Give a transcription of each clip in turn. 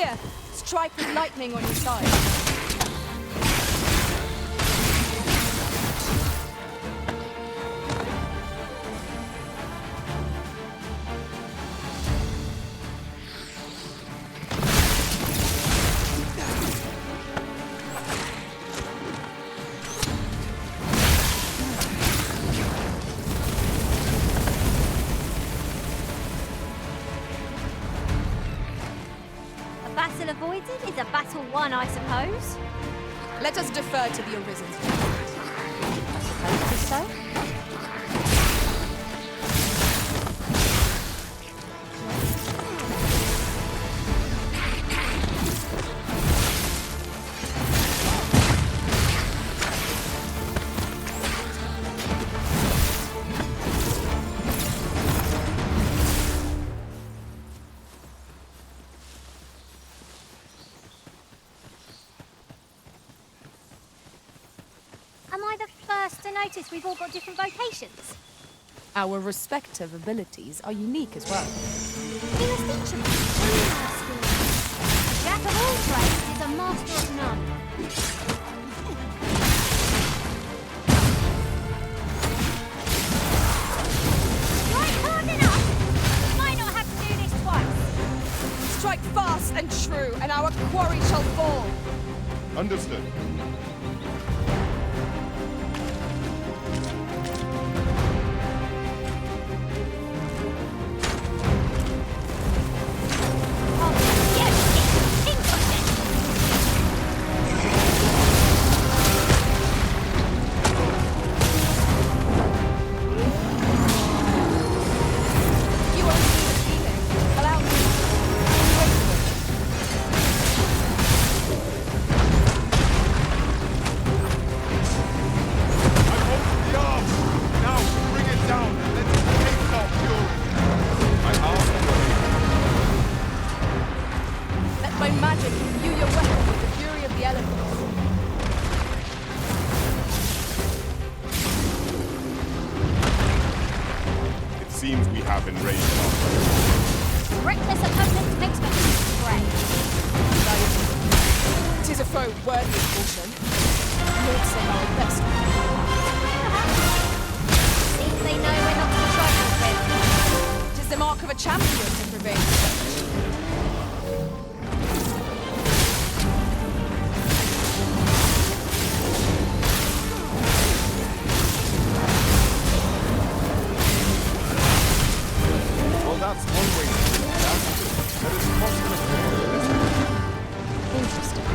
Here, strike with lightning on your side. Avoided is a battle won, I suppose. Let us defer to the Arisen's. I suppose it is so. Notice we've all got different vocations. Our respective abilities are unique as well. We must each of us own our skills. A jack of all trades is a master of none. Strike hard enough! We might not have to do this twice. Strike fast and true, and our quarry shall fall. Understood. Seems we have enraged our reckless opponent makes me pray. Tis a foe worthy of caution. Lord say our best. Seems they know we're not to be trifled with. Tis the mark of a champion to prevail such. That's one way to do it. That is possible. Interesting.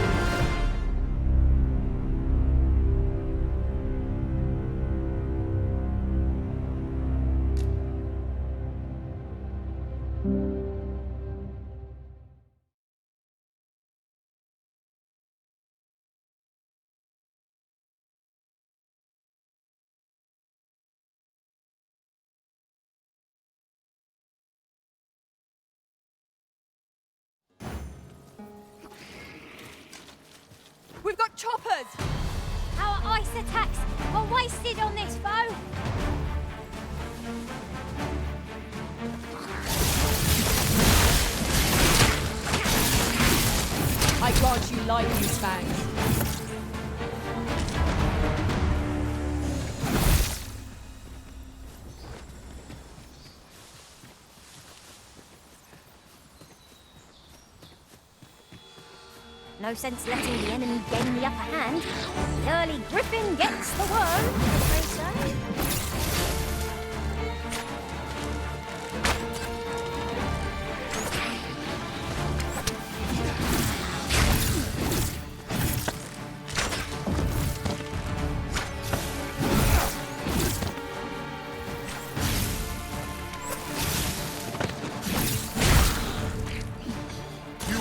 We've got choppers! Our ice attacks are wasted on this foe! I grant you lightning's fangs. No sense letting the enemy gain the upper hand. The early griffin gets the worm, as they say.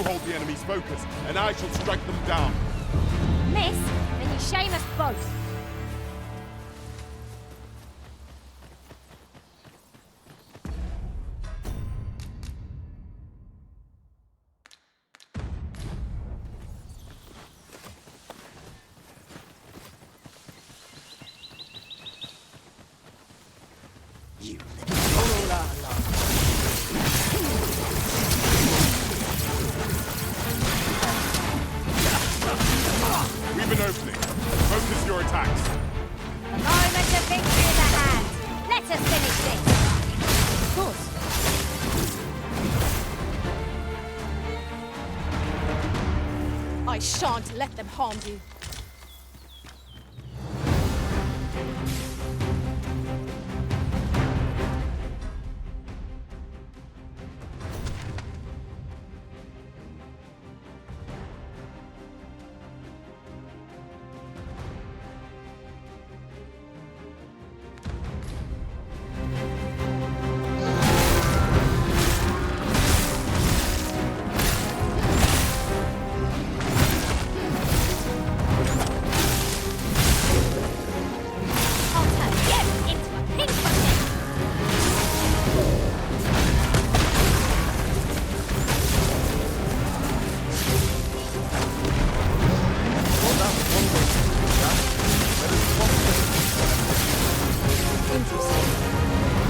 Hold the enemy's focus, and I shall strike them down. Miss, then you shame us both. You I shan't let them harm you.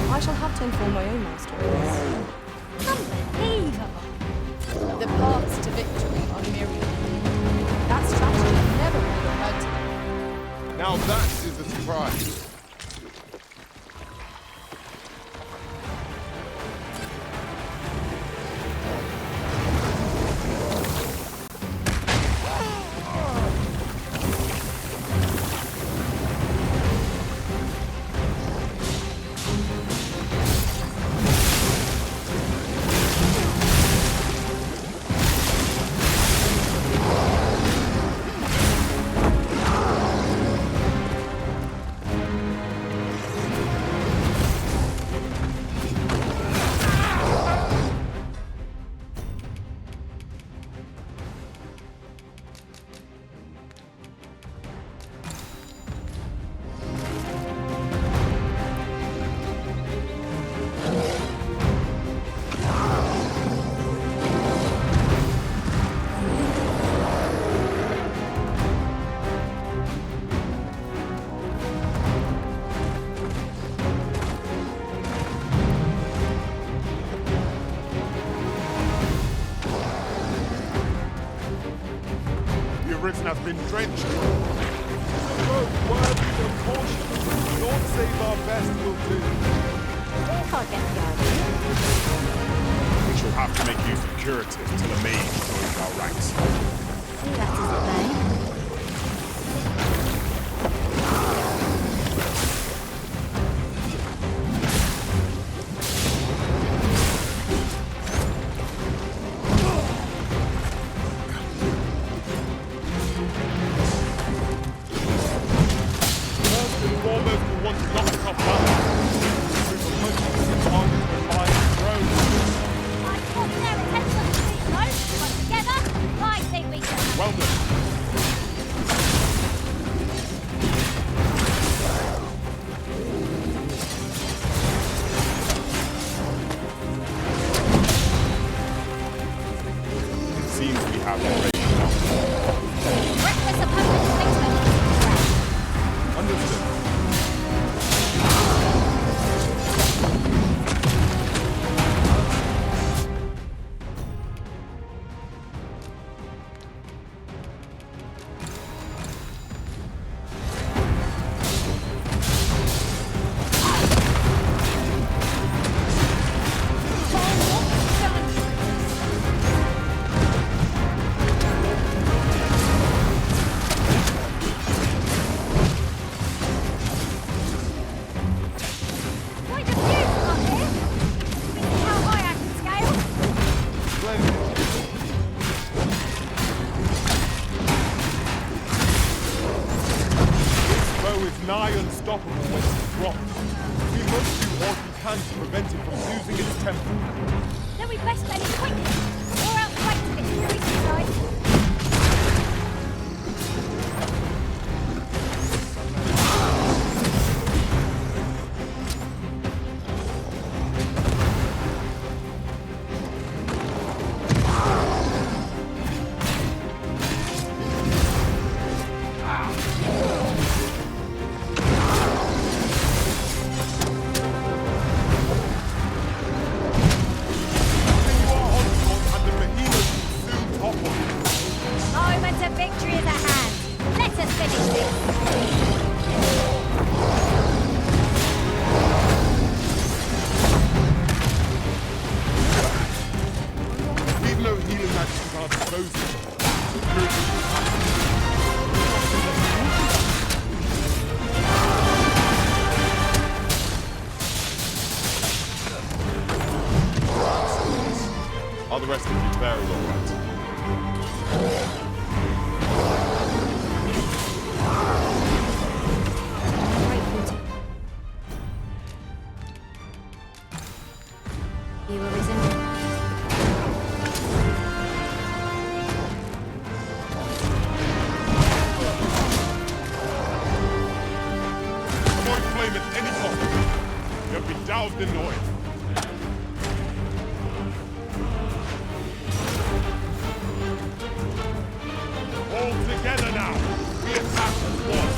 I shall have to inform my own master of this. Unbelievable. The paths to victory are myriad. That strategy never really occurred to me. Now that is a surprise. Britain has been drenched. Both worthy of caution. Lord save our best will do. I can't get the idea. We shall have to make use of curative till a mage joins our ranks. See, that isn't vain. Well done. It seems we have already Reckless opponent placement. Understood. Quite a few up here. See how high I can scale? This foe is nigh unstoppable when it's dropped. We must do what we can to prevent it from losing its temper. Then we best spend it quickly, or else wait till it's fury subsides. Moment of victory is at hand. Let us finish this. We've no healing magic at our disposal. Are the rest of you very all right? Grateful to you were risen. Avoid flame at any cost. You'll be doused in oil. All together now. We attack as one.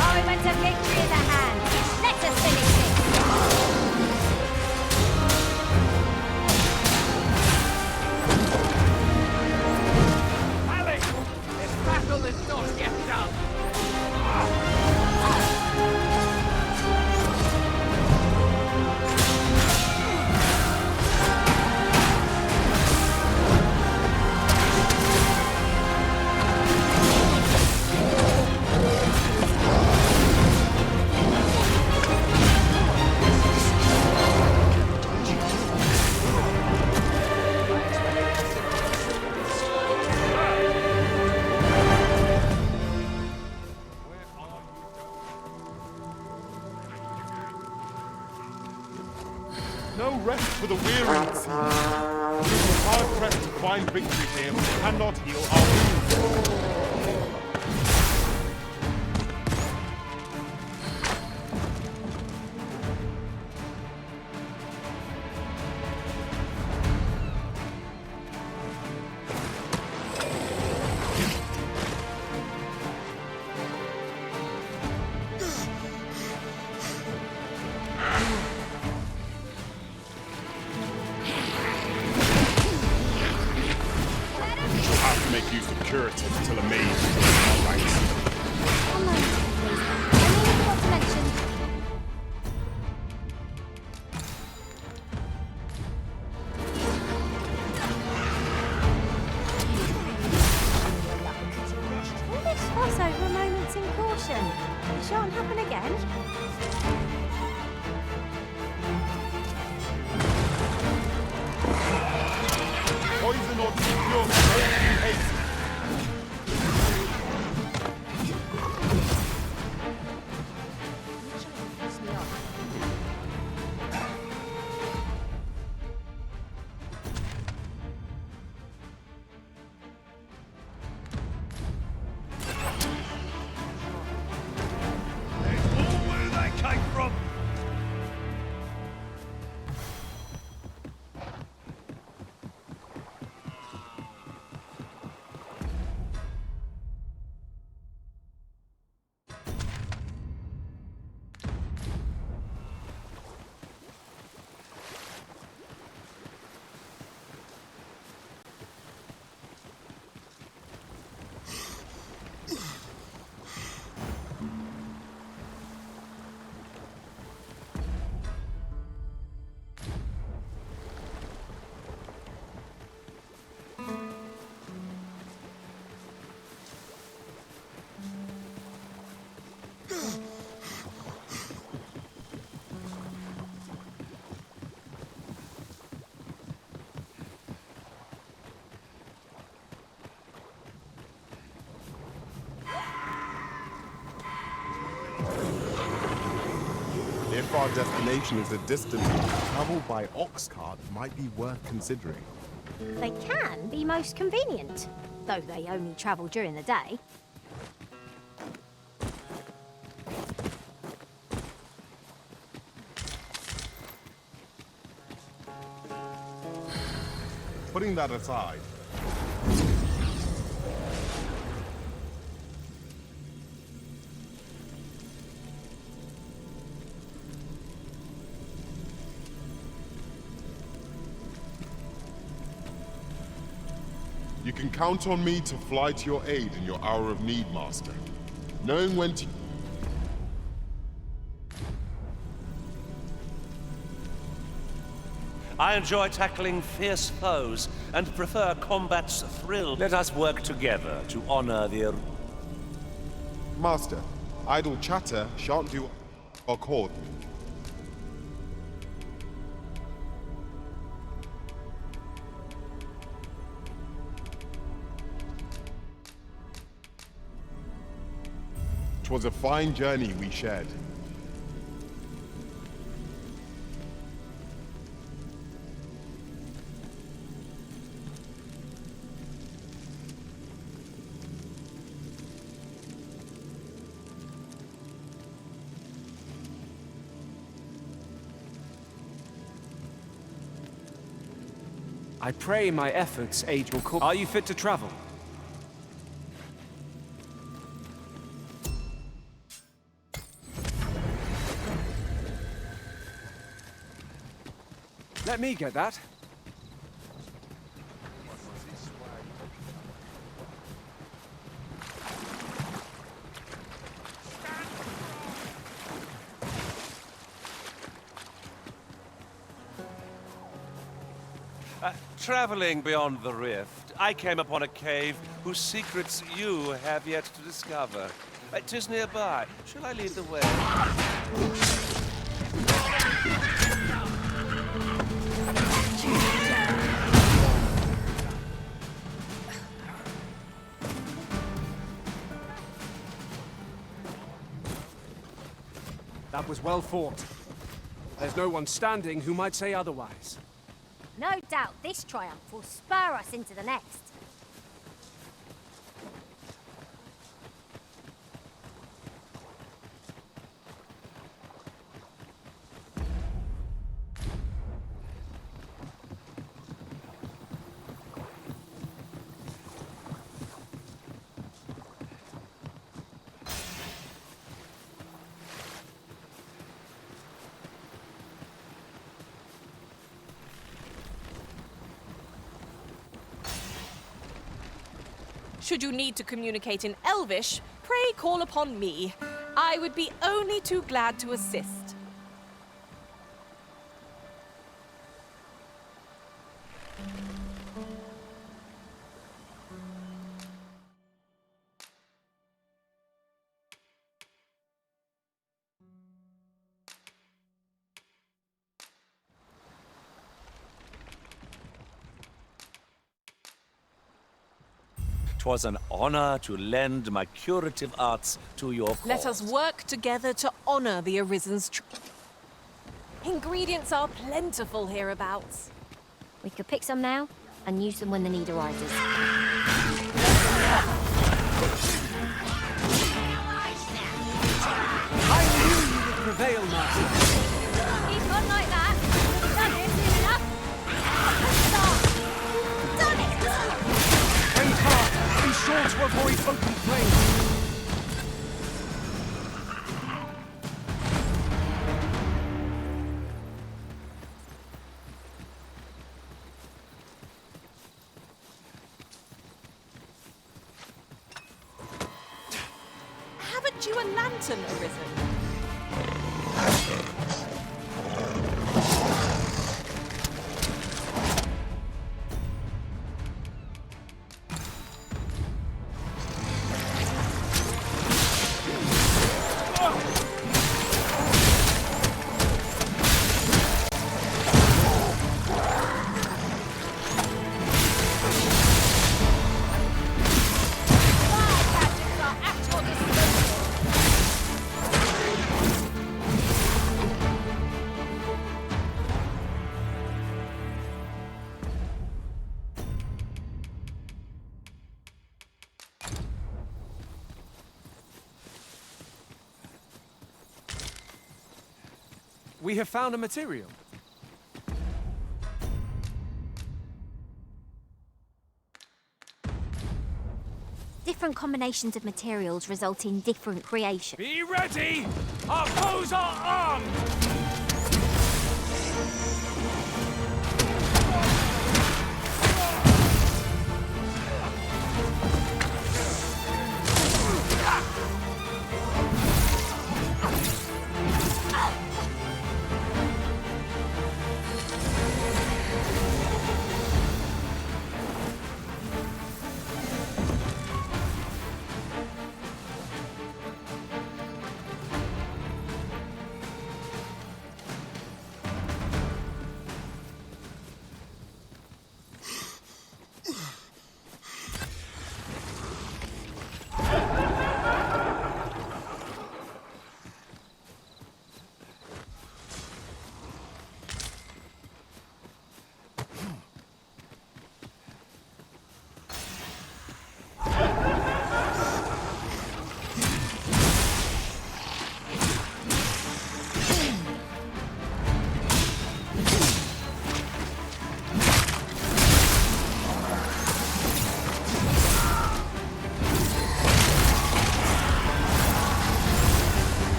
Moment of victory is at hand. Let us finish this. Alex, this battle is not yet done. No rest for the weary, it seems. We're hard-pressed to find victory here, but cannot heal our wounds. We shall have to make use of curatives till a mage joins our ranks. One moment, please. I nearly forgot to mention. All this fuss over a moment's in caution. It shan't happen again. Poison or secure, don't be hasty. Where they came from? If our destination is a distant one, travel by ox cart might be worth considering. They can be most convenient, though they only travel during the day. Putting that aside, You can count on me to fly to your aid in your hour of need, Master. Knowing when to... I enjoy tackling fierce foes and prefer combat's thrill. Let us work together to honor the... Master, idle chatter shan't do our cause. Twas a fine journey we shared. I pray my efforts aid your cause. Are you fit to travel? Let me get that. Traveling beyond the rift, I came upon a cave whose secrets you have yet to discover. 'Tis nearby. Shall I lead the way? That was well fought. There's no one standing who might say otherwise. No doubt this triumph will spur us into the next. Should you need to communicate in Elvish, pray call upon me. I would be only too glad to assist. Twas an honor to lend my curative arts to your cause. Let us work together to honor the Arisen's Ingredients are plentiful hereabouts. We could pick some now and use them when the need arises. I knew you would prevail, Master. Keep on like that. We've done it soon enough. Stop. Done it. Aim hard. Be sure to avoid open flames. Haven't you a lantern, Arisen? We have found a material. Different combinations of materials result in different creations. Be ready! Our foes are armed!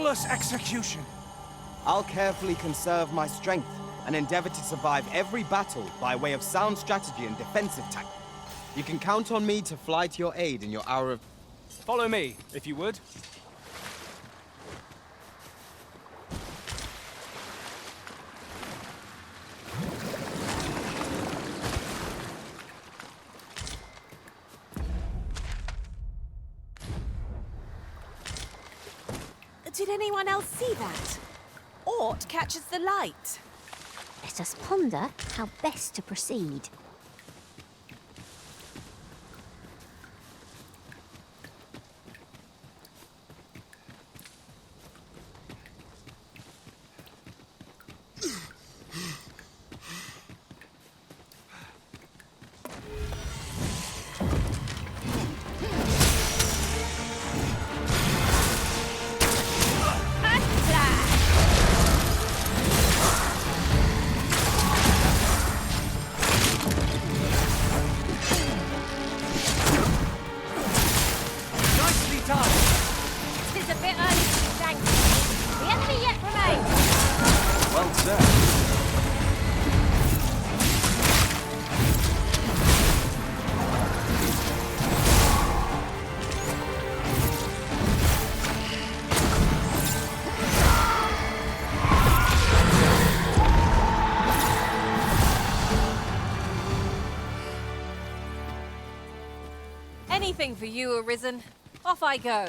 flawless execution. I'll carefully conserve my strength and endeavor to survive every battle by way of sound strategy and defensive tactics. You can count on me to fly to your aid in your hour of... Follow me, if you would. Did anyone else see that? Ort catches the light. Let us ponder how best to proceed. Anything for you, Arisen. Off I go.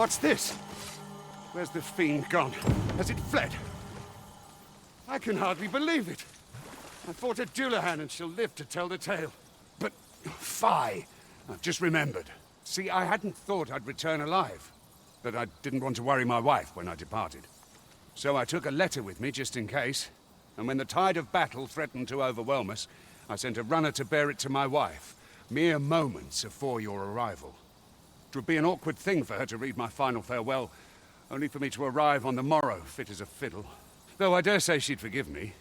What's this? Where's the fiend gone? Has it fled? I can hardly believe it. I fought at Dullahan and she'll live to tell the tale. But, fie! I've just remembered. See, I hadn't thought I'd return alive. But I didn't want to worry my wife when I departed. So I took a letter with me just in case. And when the tide of battle threatened to overwhelm us, I sent a runner to bear it to my wife, mere moments before your arrival. It would be an awkward thing for her to read my final farewell, only for me to arrive on the morrow, fit as a fiddle. Though I dare say she'd forgive me.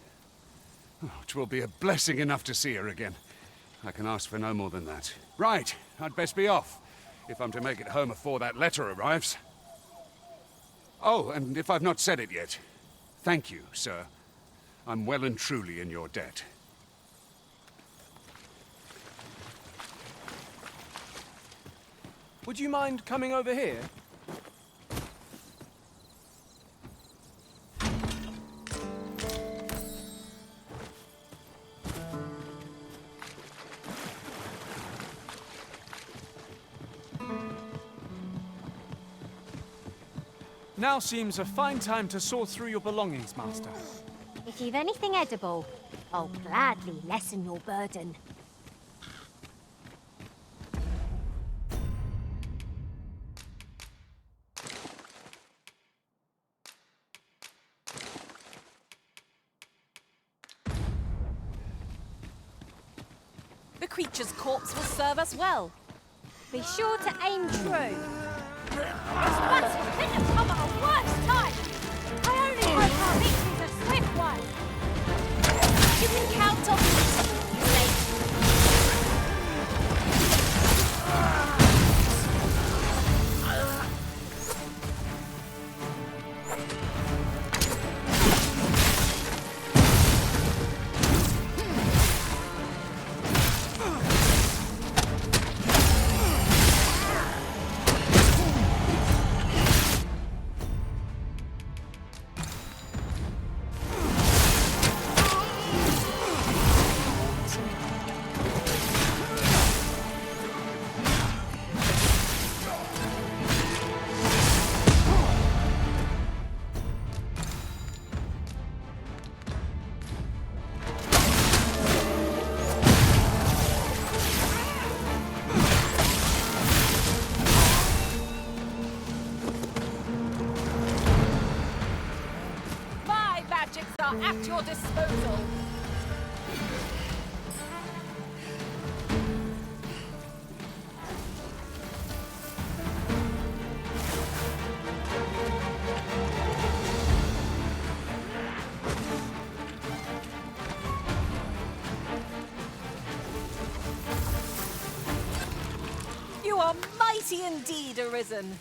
Oh, it will be a blessing enough to see her again. I can ask for no more than that. Right, I'd best be off, if I'm to make it home before that letter arrives. Oh, and if I've not said it yet, thank you, sir. I'm well and truly in your debt. Would you mind coming over here? Now seems a fine time to sort through your belongings, Master. If you've anything edible, I'll gladly lessen your burden. The creature's corpse will serve us well. Be sure to aim true. This battle couldn't have come at a worse time. I only hope our victory's a swift one. You can count on me, Lady. At your disposal. You are mighty indeed, Arisen.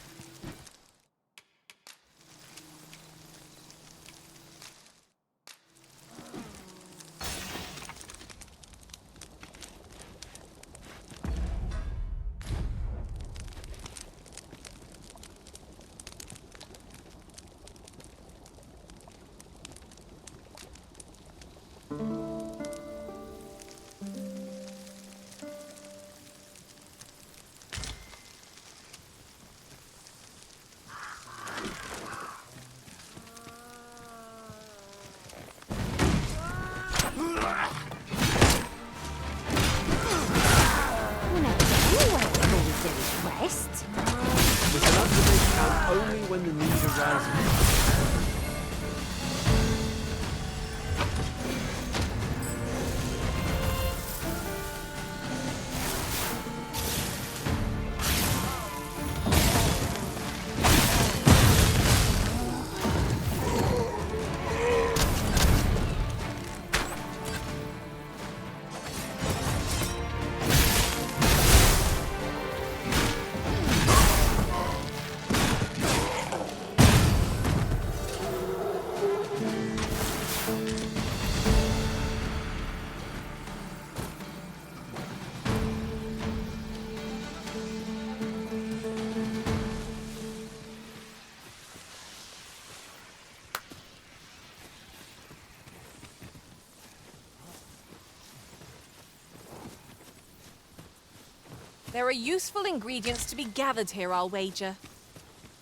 Only when the need arises. There are useful ingredients to be gathered here, I'll wager.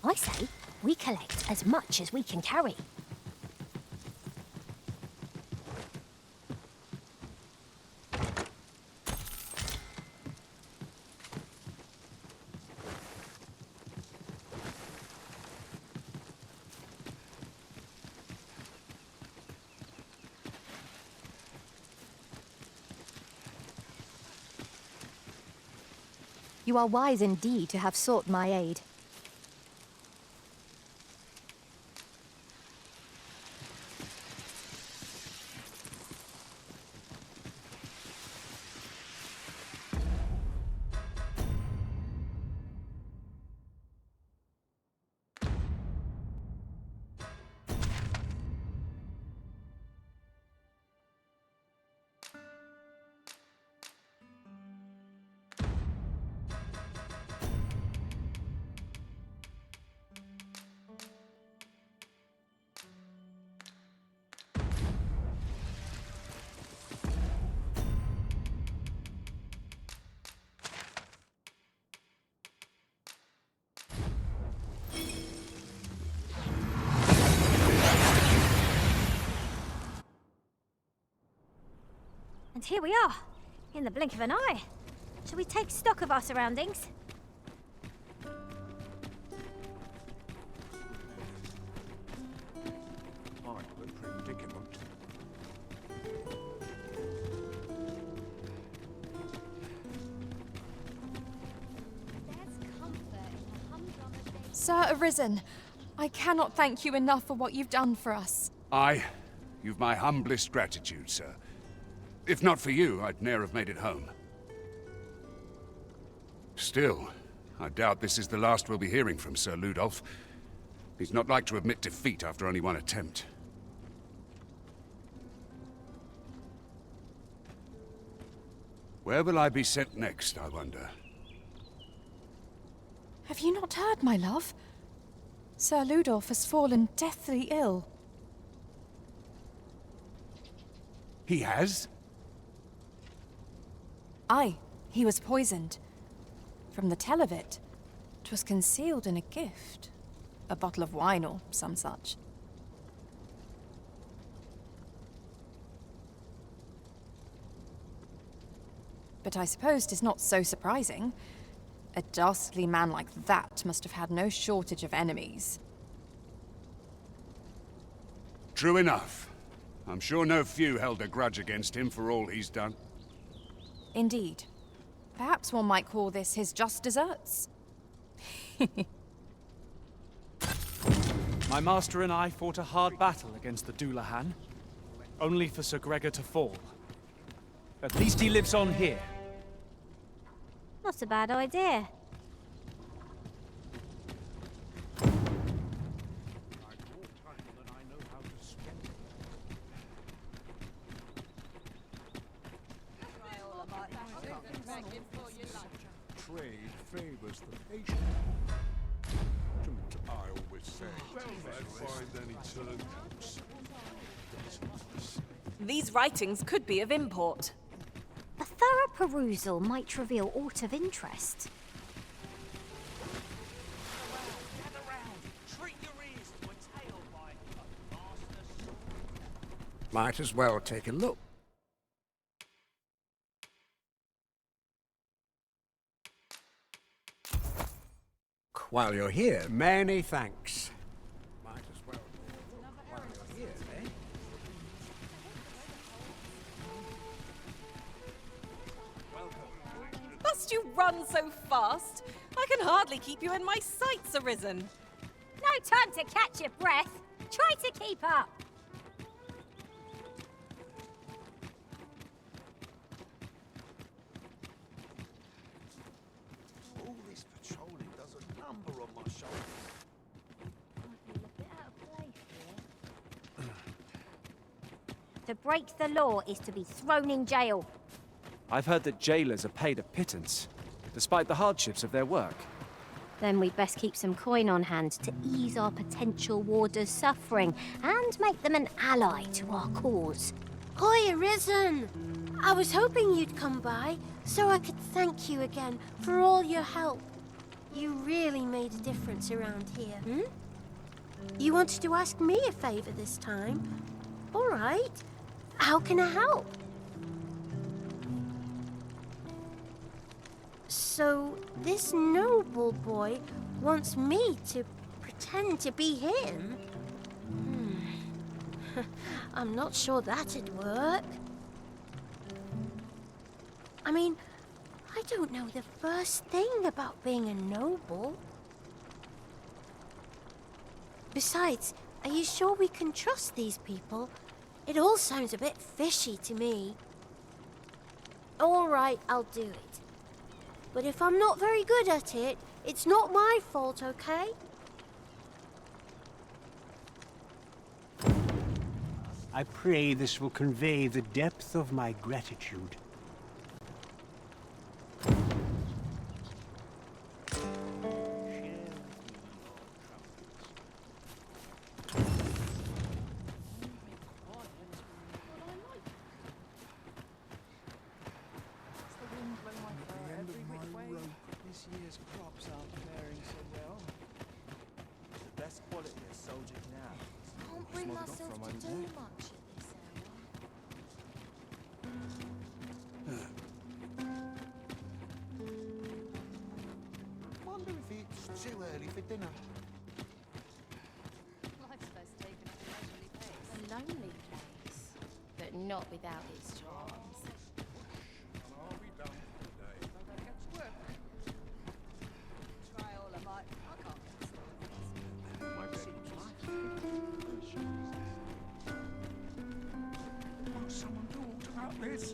I say we collect as much as we can carry. You are wise indeed to have sought my aid. And here we are, in the blink of an eye. Shall we take stock of our surroundings? I'm in a predicament. Sir Arisen, I cannot thank you enough for what you've done for us. You've my humblest gratitude, sir. If not for you, I'd ne'er have made it home. Still, I doubt this is the last we'll be hearing from Sir Ludolf. He's not like to admit defeat after only one attempt. Where will I be sent next, I wonder? Have you not heard, my love? Sir Ludolf has fallen deathly ill. He has? Aye, he was poisoned. From the tell of it, 'twas concealed in a gift. A bottle of wine or some such. But I suppose 'tis not so surprising. A dastardly man like that must have had no shortage of enemies. True enough. I'm sure no few held a grudge against him for all he's done. Indeed. Perhaps one might call this his just deserts. My master and I fought a hard battle against the Dullahan, only for Sir Gregor to fall. At least he lives on here. Not a bad idea. Trade favors the patient. I always say, find any turncoats. These writings could be of import. A thorough perusal might reveal aught of interest. Might as well take a look. While you're here, many thanks. Might as well. While you're here, eh? Must you run so fast? I can hardly keep you in my sights, Arisen. No time to catch your breath. Try to keep up. All this patrolling does a number on my shoulder. To break the law is to be thrown in jail. I've heard that jailers are paid a pittance, despite the hardships of their work. Then we'd best keep some coin on hand to ease our potential warders' suffering and make them an ally to our cause. Hi, Arisen! I was hoping you'd come by, so I could thank you again for all your help. You really made a difference around here. You wanted to ask me a favor this time? All right. How can I help? So, this noble boy wants me to pretend to be him? I'm not sure that'd work. I mean, I don't know the first thing about being a noble. Besides, are you sure we can trust these people? It all sounds a bit fishy to me. All right, I'll do it. But if I'm not very good at it, it's not my fault, okay? I pray this will convey the depth of my gratitude. This year's crops aren't faring so well. The best quality of soldier now. Can't bring myself to do much at this Wonder if it's too early for dinner. Life's best taken at a leisurely pace. A lonely place, but not without its charms. Are we done for the day? Try all I might. I can't get this. My bed. Will someone talk about this?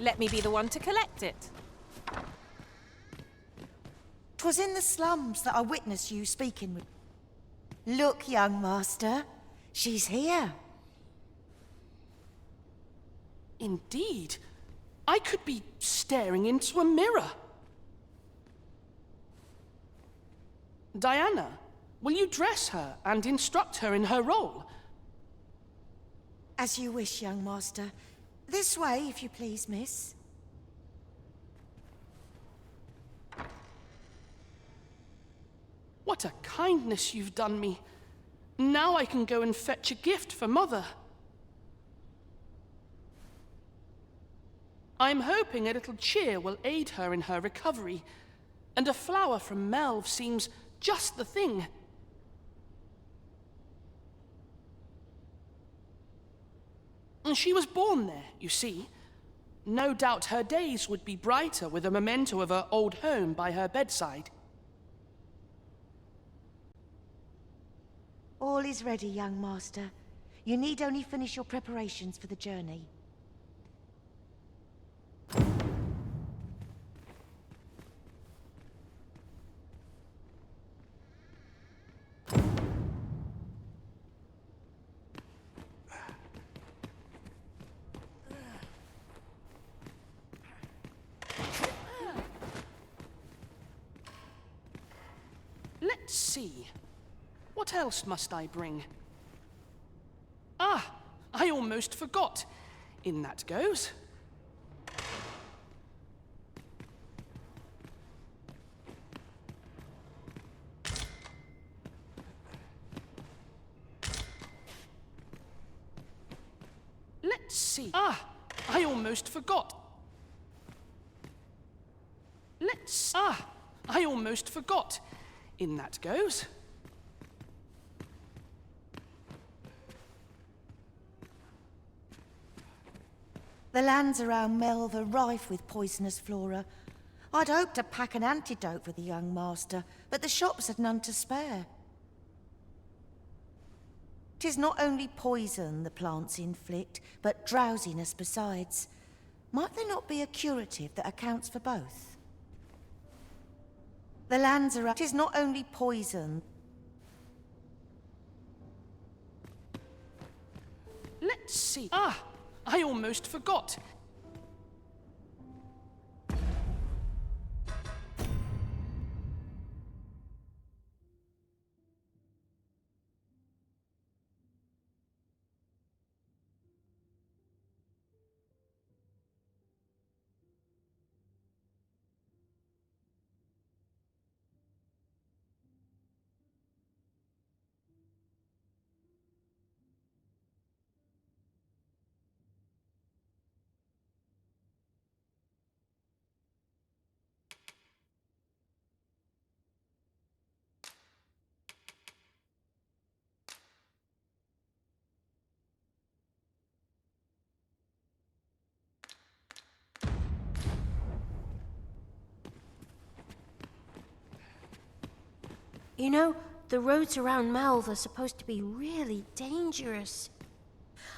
Let me be the one to collect it. 'Twas in the slums that I witnessed you speaking with. Look, young master, she's here. Indeed. I could be staring into a mirror. Diana, will you dress her and instruct her in her role? As you wish, young master. This way, if you please, miss. What a kindness you've done me. Now I can go and fetch a gift for Mother. I'm hoping a little cheer will aid her in her recovery, and a flower from Melve seems just the thing. She was born there, you see. No doubt her days would be brighter with a memento of her old home by her bedside. All is ready, young master. You need only finish your preparations for the journey. Let's see. What else must I bring? Ah, I almost forgot. In that goes. Let's see. Ah, I almost forgot. I almost forgot. In that goes. The lands around Melve are rife with poisonous flora. I'd hoped to pack an antidote for the young master, but the shops had none to spare. 'Tis not only poison the plants inflict, but drowsiness besides. Might there not be a curative that accounts for both? The lands around... 'Tis not only poison... Let's see. Ah, I almost forgot. You know, the roads around Melve are supposed to be really dangerous.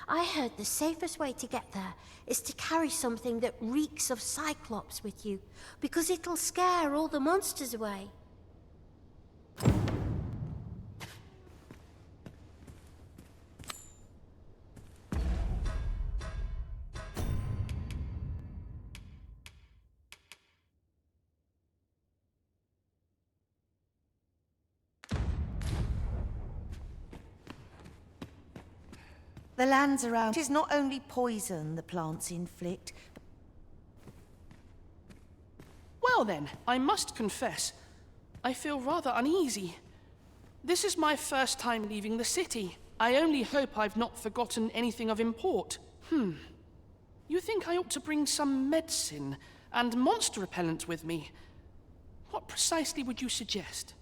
I heard the safest way to get there is to carry something that reeks of Cyclops with you, because it'll scare all the monsters away. The lands around is not only poison the plants inflict. Well then, I must confess, I feel rather uneasy. This is my first time leaving the city. I only hope I've not forgotten anything of import. You think I ought to bring some medicine and monster repellent with me? What precisely would you suggest?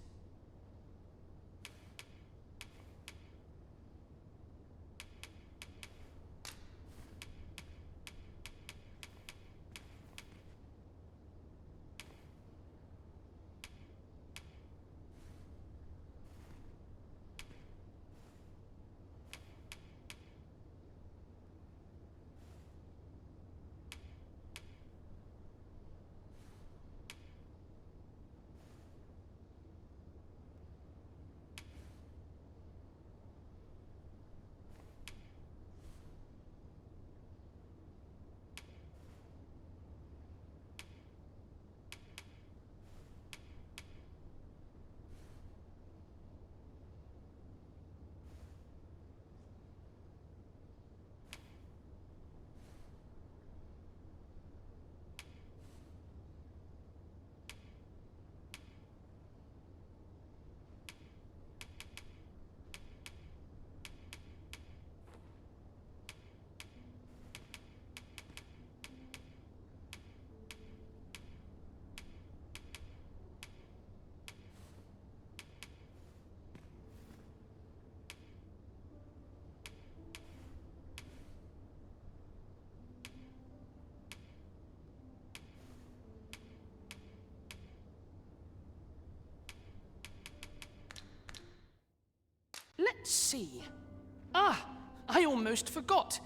Let's see. I almost forgot.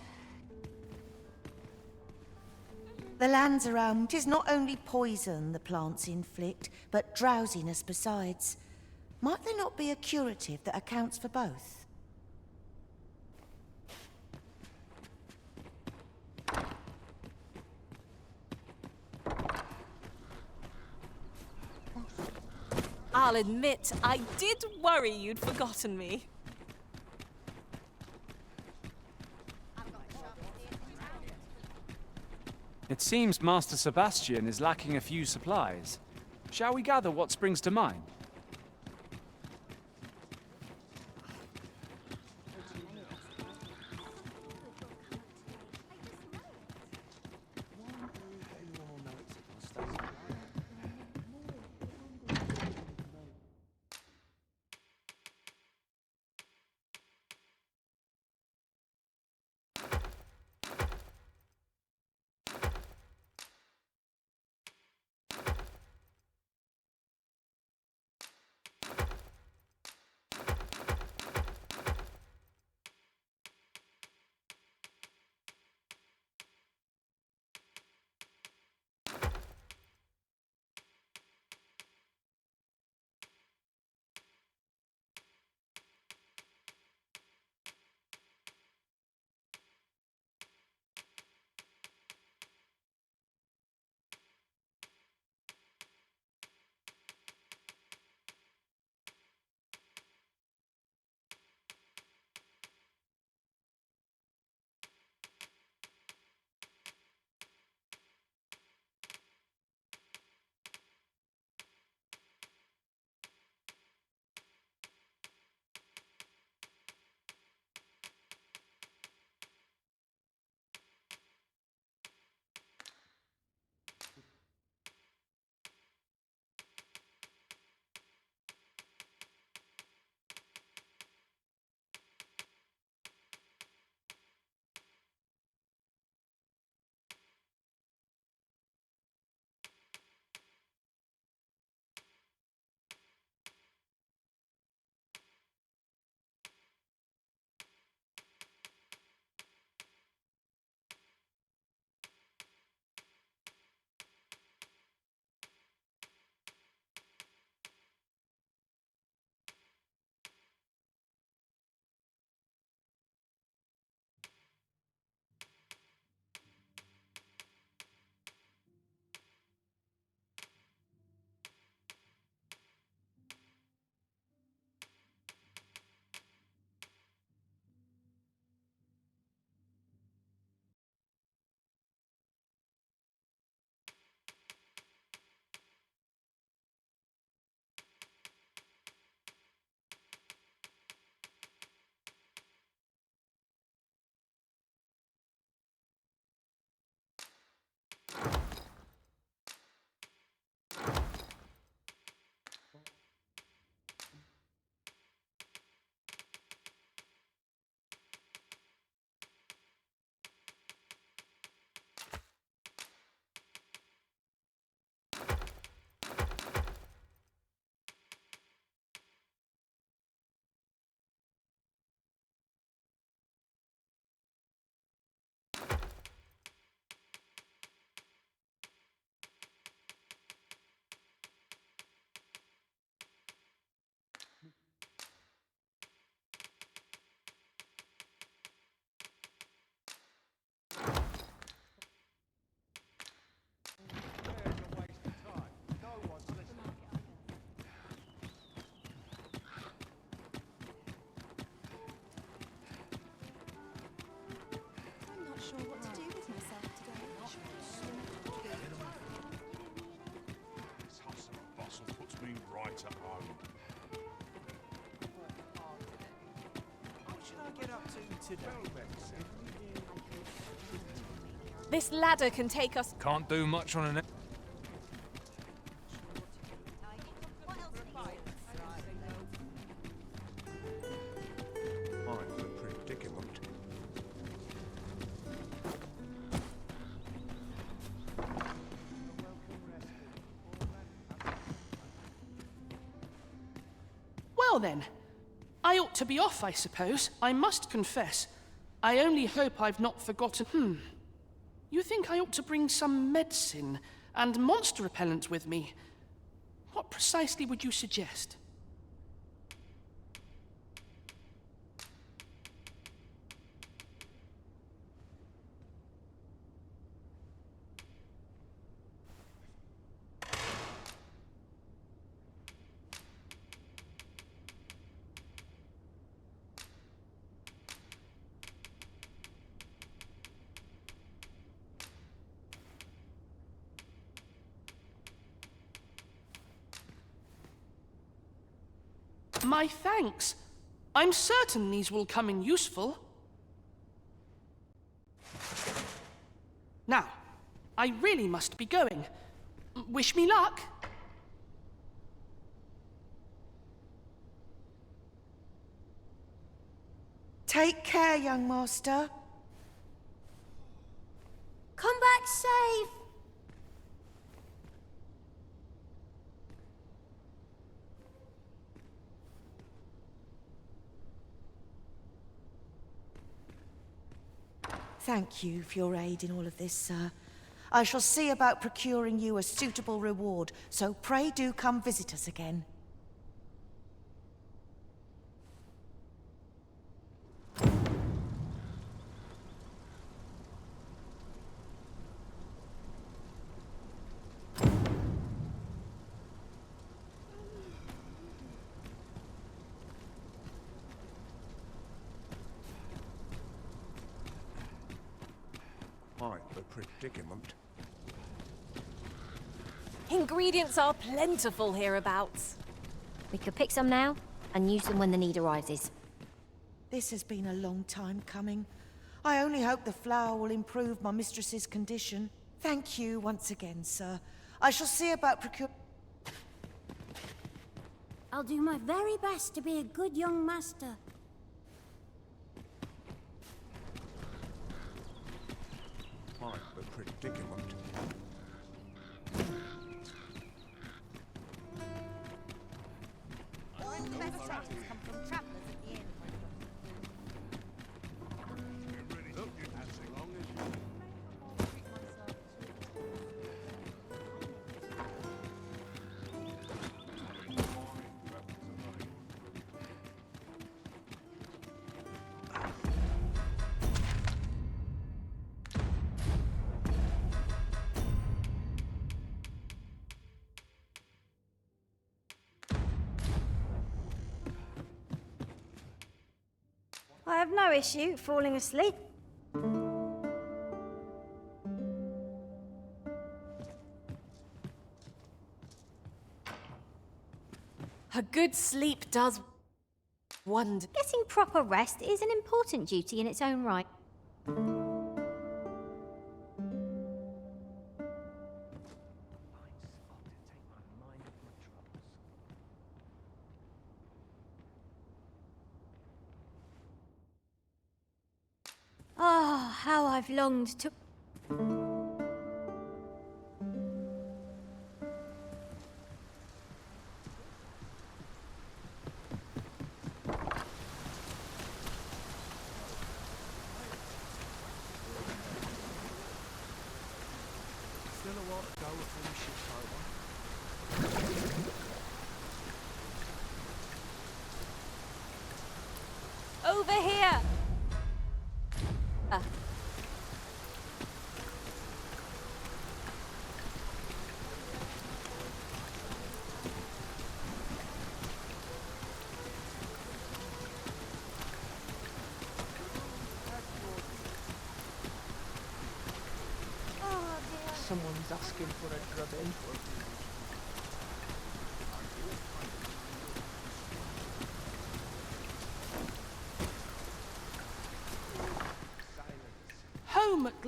The lands around is not only poison the plants inflict, but drowsiness besides. Might there not be a curative that accounts for both? I'll admit, I did worry you'd forgotten me. It seems Master Sebastian is lacking a few supplies. Shall we gather what springs to mind? today. This ladder can take us. Can't do much on an. I'm the predicament. Well then, I ought to be off, I suppose. I must confess. I only hope I've not forgotten. You think I ought to bring some medicine and monster repellent with me? What precisely would you suggest? My thanks. I'm certain these will come in useful. Now, I really must be going. Wish me luck. Take care, young master. Come back safe. Thank you for your aid in all of this, sir. I shall see about procuring you a suitable reward, so pray do come visit us again. I'm the predicament. Ingredients are plentiful hereabouts. We could pick some now and use them when the need arises. This has been a long time coming. I only hope the flower will improve my mistress's condition. Thank you once again, sir. I shall see about I'll do my very best to be a good young master. I'm the predicament. All the best writers come from travellers at the inn. I have no issue falling asleep. A good sleep does wonder. Getting proper rest is an important duty in its own right. Oh, how I've longed to... Still a while to go before we shift over. Over here! Someone's asking for a drubbing.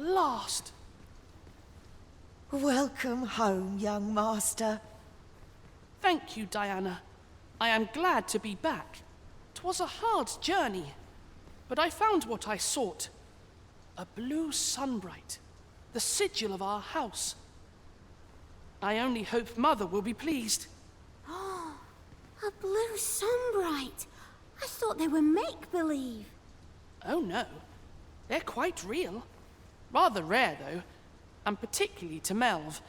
last. Welcome home, young master. Thank you, Diana. I am glad to be back. 'Twas a hard journey, but I found what I sought. A blue sunbright, the sigil of our house. I only hope Mother will be pleased. A blue sunbright. I thought they were make-believe. Oh no, they're quite real. Rather rare, though, and particularly to Melv.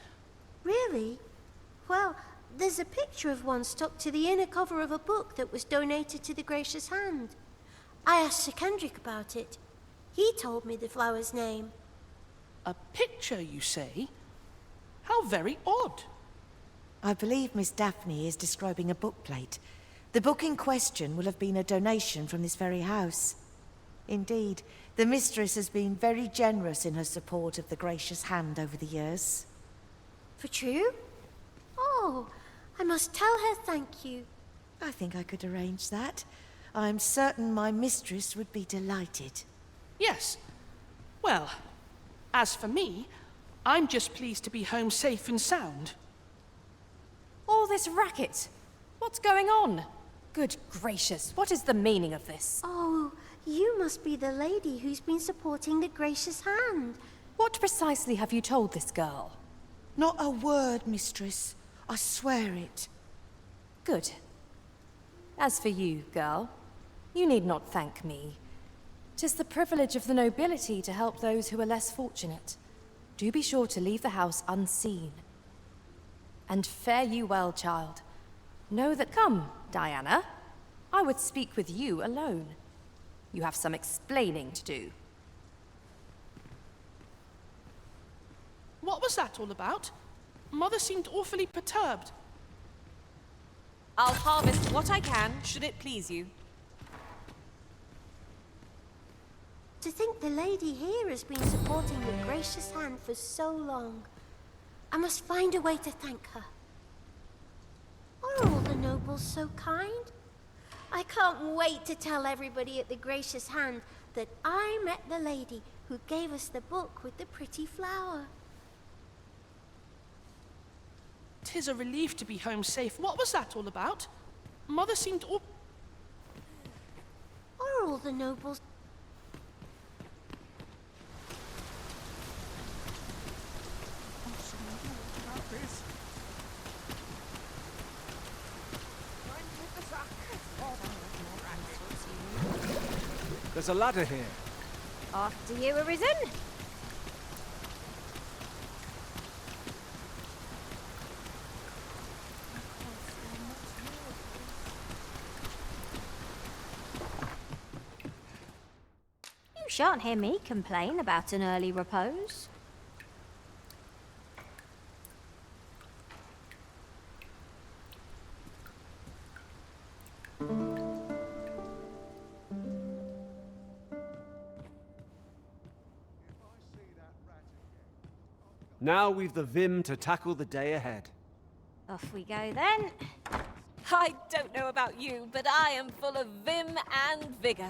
Really? Well, there's a picture of one stuck to the inner cover of a book that was donated to the Gracious Hand. I asked Sir Kendrick about it. He told me the flower's name. A picture, you say? How very odd. I believe Miss Daphne is describing a bookplate. The book in question will have been a donation from this very house. Indeed, the mistress has been very generous in her support of the Gracious Hand over the years. For true? Oh, I must tell her thank you. I think I could arrange that. I'm certain my mistress would be delighted. Yes. Well, as for me, I'm just pleased to be home safe and sound. All this racket. What's going on? Good gracious, what is the meaning of this? Oh, you must be the lady who's been supporting the Gracious Hand. What precisely have you told this girl? Not a word, mistress. I swear it. Good. As for you, girl, you need not thank me. 'Tis the privilege of the nobility to help those who are less fortunate. Do be sure to leave the house unseen. And fare you well, child. Know that come, Diana, I would speak with you alone. You have some explaining to do. What was that all about? Mother seemed awfully perturbed. I'll harvest what I can, should it please you. To think the lady here has been supporting the Gracious Hand for so long. I must find a way to thank her. Are all the nobles so kind? I can't wait to tell everybody at the Gracious Hand that I met the lady who gave us the book with the pretty flower. 'Tis a relief to be home safe. What was that all about? Mother seemed Are all the nobles... There's a ladder here. After you, Arisen. You shan't hear me complain about an early repose. Now we've the vim to tackle the day ahead. Off we go then. I don't know about you, but I am full of vim and vigor.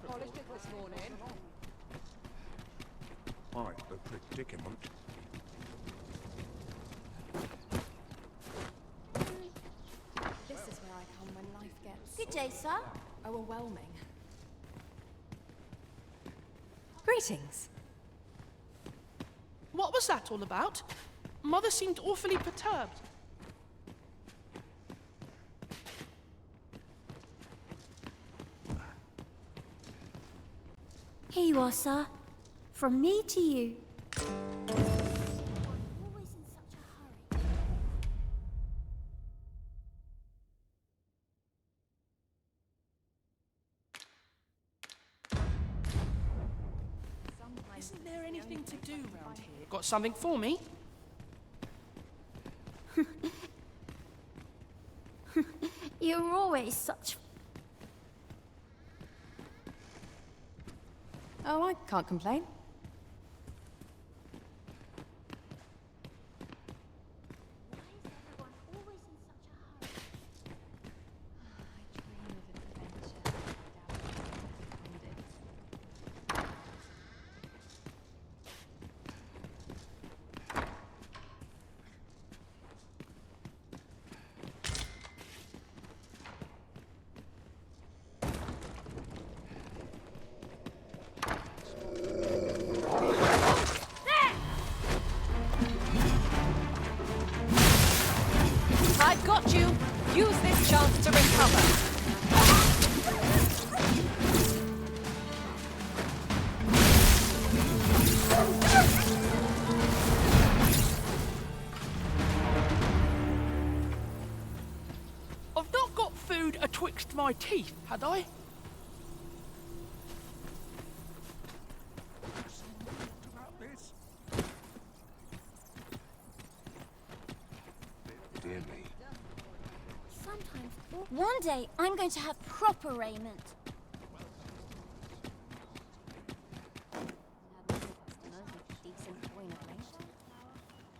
Polished it this morning. Quite the predicament. This is where I come when life gets... Good day, sir. overwhelming. Greetings. What was that all about? Mother seemed awfully perturbed. Here you are, sir. From me to you. Isn't there anything to do round here? Got something for me? You're always such... Oh, I can't complain. I've got you. Use this chance to recover. I've not got food atwixt my teeth, had I? Dear me. Sometimes, one day, I'm going to have proper raiment.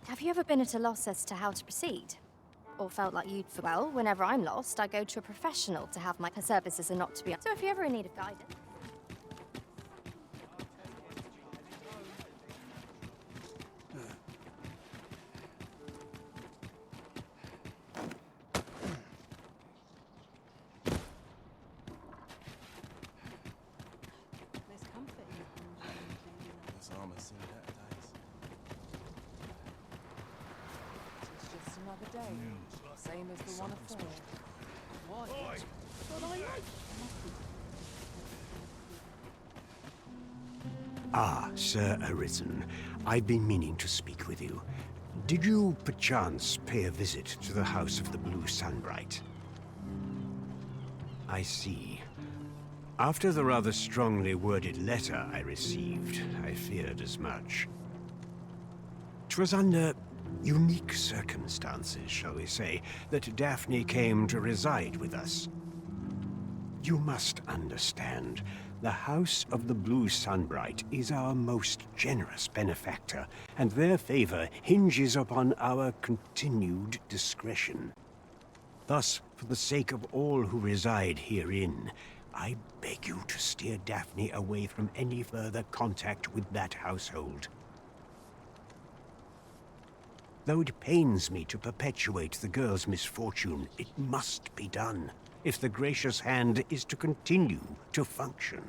Have you ever been at a loss as to how to proceed? Or felt like you'd... Well, whenever I'm lost, I go to a professional to have my... Her services are not to be... So if you're ever in need of guidance... This armor's seen better days. It's just another day, same as the one afore. Why? But I like... Ah, Sir Arisen. I've been meaning to speak with you. Did you, perchance, pay a visit to the House of the Blue Sunbright? I see. After the rather strongly worded letter I received, I feared as much. 'Twas under unique circumstances, shall we say, that Daphne came to reside with us. You must understand, the House of the Blue Sunbright is our most generous benefactor, and their favor hinges upon our continued discretion. Thus, for the sake of all who reside herein, I beg you to steer Daphne away from any further contact with that household. Though it pains me to perpetuate the girl's misfortune, it must be done, if the gracious hand is to continue to function.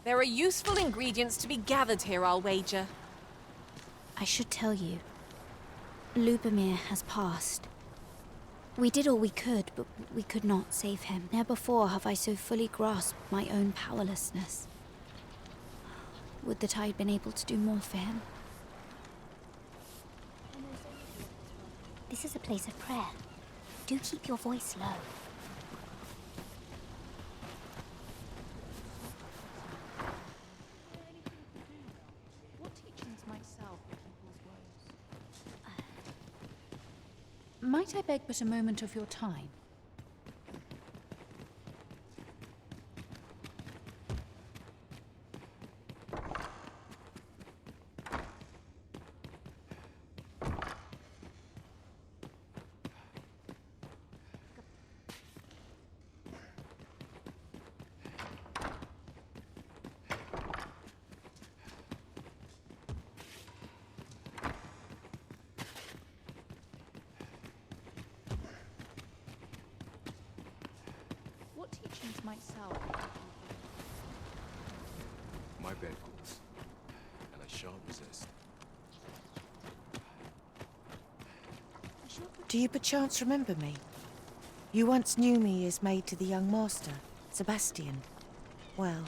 There are useful ingredients to be gathered here, I'll wager. I should tell you. Lubomir has passed. We did all we could, but we could not save him. Never before have I so fully grasped my own powerlessness. Would that I had been able to do more for him. This is a place of prayer. Do keep your voice low. What teachings might salve people's woes? Might I beg but a moment of your time? What teachings might salve? My bed calls, and I shan't resist. Do you perchance remember me? You once knew me as maid to the young master, Sebastian. Well,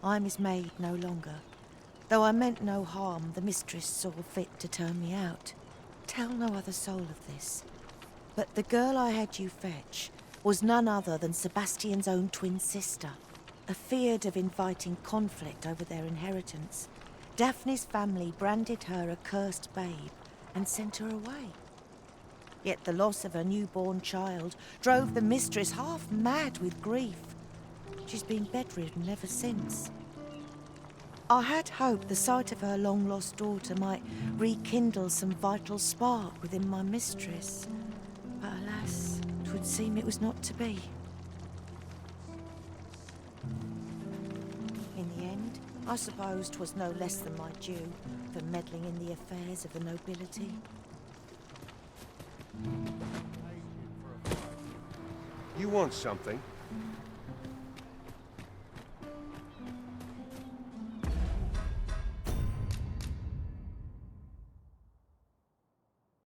I'm his maid no longer. Though I meant no harm, the mistress saw fit to turn me out. Tell no other soul of this. But the girl I had you fetch was none other than Sebastian's own twin sister. Afeard of inviting conflict over their inheritance, Daphne's family branded her a cursed babe and sent her away. Yet the loss of her newborn child drove the mistress half mad with grief. She's been bedridden ever since. I had hoped the sight of her long-lost daughter might rekindle some vital spark within my mistress. But alas, 'twould seem it was not to be. In the end, I suppose 'twas no less than my due for meddling in the affairs of the nobility. You want something?